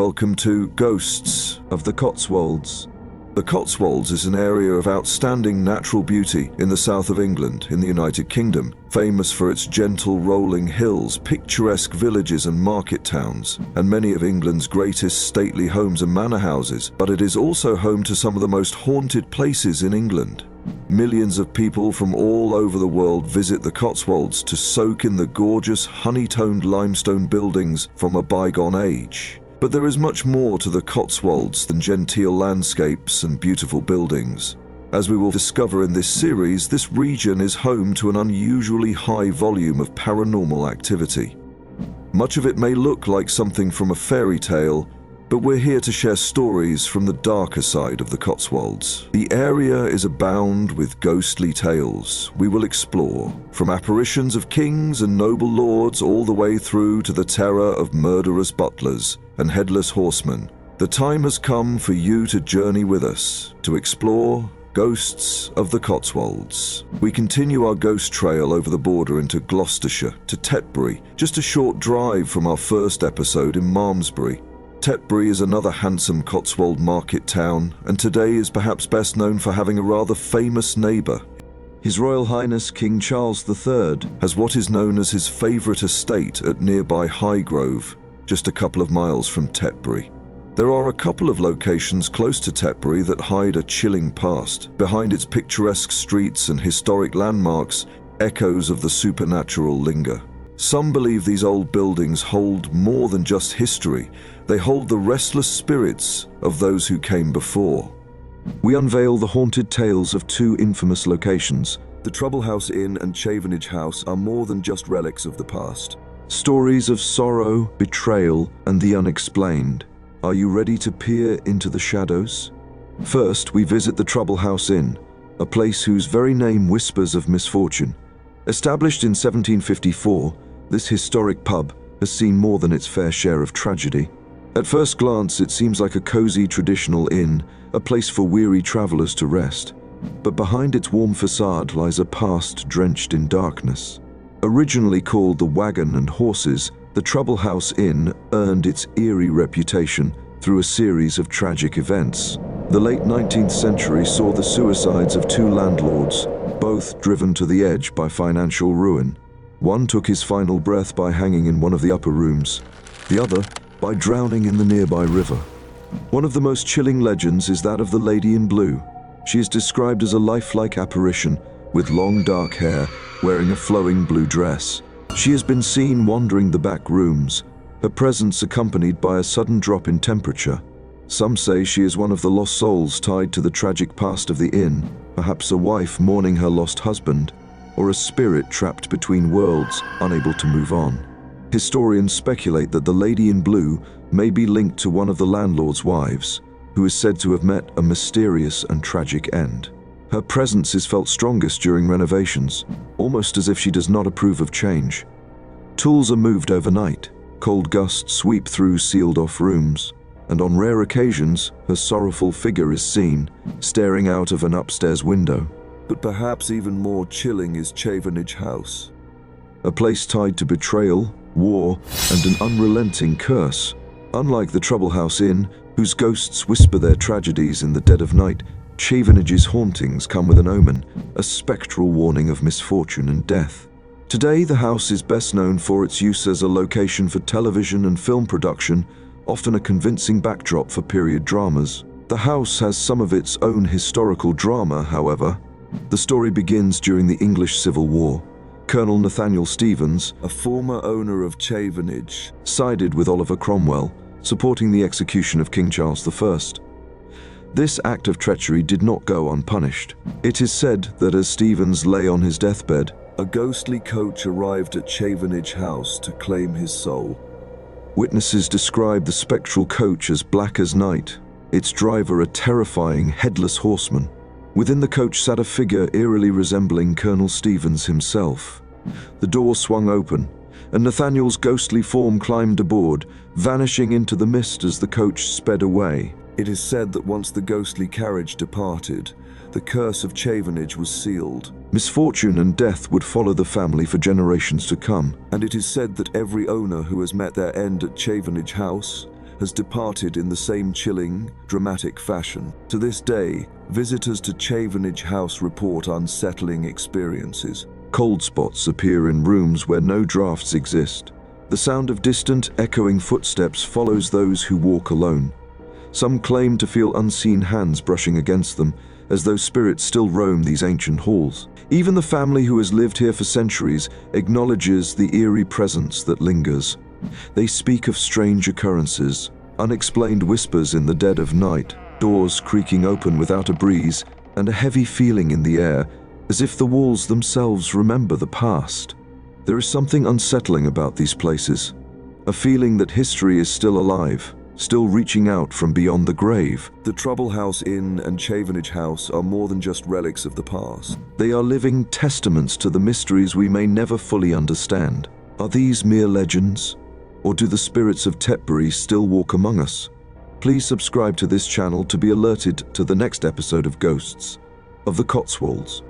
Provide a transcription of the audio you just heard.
Welcome to Ghosts of the Cotswolds. The Cotswolds is an area of outstanding natural beauty in the south of England in the United Kingdom, famous for its gentle rolling hills, picturesque villages and market towns, and many of England's greatest stately homes and manor houses, but it is also home to some of the most haunted places in England. Millions of people from all over the world visit the Cotswolds to soak in the gorgeous honey-toned limestone buildings from a bygone age. But there is much more to the Cotswolds than genteel landscapes and beautiful buildings. As we will discover in this series, this region is home to an unusually high volume of paranormal activity. Much of it may look like something from a fairy tale, but we're here to share stories from the darker side of the Cotswolds. The area is abound with ghostly tales we will explore, from apparitions of kings and noble lords all the way through to the terror of murderous butlers and headless horsemen. The time has come for you to journey with us, to explore Ghosts of the Cotswolds. We continue our ghost trail over the border into Gloucestershire to Tetbury, just a short drive from our first episode in Malmesbury. Tetbury is another handsome Cotswold market town, and today is perhaps best known for having a rather famous neighbour. His Royal Highness King Charles III has what is known as his favourite estate at nearby Highgrove, just a couple of miles from Tetbury. There are a couple of locations close to Tetbury that hide a chilling past. Behind its picturesque streets and historic landmarks, echoes of the supernatural linger. Some believe these old buildings hold more than just history. They hold the restless spirits of those who came before. We unveil the haunted tales of two infamous locations. The Trouble House Inn and Chavenage House are more than just relics of the past. Stories of sorrow, betrayal, and the unexplained. Are you ready to peer into the shadows? First, we visit the Trouble House Inn, a place whose very name whispers of misfortune. Established in 1754, this historic pub has seen more than its fair share of tragedy. At first glance, it seems like a cozy traditional inn, a place for weary travelers to rest. But behind its warm facade lies a past drenched in darkness. Originally called the Wagon and Horses, the Trouble House Inn earned its eerie reputation through a series of tragic events. The late 19th century saw the suicides of two landlords, both driven to the edge by financial ruin. One took his final breath by hanging in one of the upper rooms, the other by drowning in the nearby river. One of the most chilling legends is that of the Lady in Blue. She is described as a lifelike apparition with long dark hair, wearing a flowing blue dress. She has been seen wandering the back rooms, her presence accompanied by a sudden drop in temperature. Some say she is one of the lost souls tied to the tragic past of the inn, perhaps a wife mourning her lost husband, or a spirit trapped between worlds, unable to move on. Historians speculate that the Lady in Blue may be linked to one of the landlord's wives, who is said to have met a mysterious and tragic end. Her presence is felt strongest during renovations, almost as if she does not approve of change. Tools are moved overnight, cold gusts sweep through sealed-off rooms, and on rare occasions, her sorrowful figure is seen, staring out of an upstairs window. But perhaps even more chilling is Chavenage House, a place tied to betrayal, war, and an unrelenting curse. Unlike the Trouble House Inn, whose ghosts whisper their tragedies in the dead of night, Chavenage's hauntings come with an omen, a spectral warning of misfortune and death. Today, the house is best known for its use as a location for television and film production, often a convincing backdrop for period dramas. The house has some of its own historical drama, however. The story begins during the English Civil War. Colonel Nathaniel Stevens, a former owner of Chavenage, sided with Oliver Cromwell, supporting the execution of King Charles I. This act of treachery did not go unpunished. It is said that as Stevens lay on his deathbed, a ghostly coach arrived at Chavenage House to claim his soul. Witnesses describe the spectral coach as black as night, its driver a terrifying headless horseman. Within the coach sat a figure eerily resembling Colonel Stevens himself. The door swung open, and Nathaniel's ghostly form climbed aboard, vanishing into the mist as the coach sped away. It is said that once the ghostly carriage departed, the curse of Chavenage was sealed. Misfortune and death would follow the family for generations to come, and it is said that every owner who has met their end at Chavenage House has departed in the same chilling, dramatic fashion. To this day, visitors to Chavenage House report unsettling experiences. Cold spots appear in rooms where no drafts exist. The sound of distant, echoing footsteps follows those who walk alone. Some claim to feel unseen hands brushing against them, as though spirits still roam these ancient halls. Even the family who has lived here for centuries acknowledges the eerie presence that lingers. They speak of strange occurrences, unexplained whispers in the dead of night, doors creaking open without a breeze, and a heavy feeling in the air, as if the walls themselves remember the past. There is something unsettling about these places, a feeling that history is still alive, still reaching out from beyond the grave. The Trouble House Inn and Chavenage House are more than just relics of the past. They are living testaments to the mysteries we may never fully understand. Are these mere legends? Or do the spirits of Tetbury still walk among us? Please subscribe to this channel to be alerted to the next episode of Ghosts of the Cotswolds.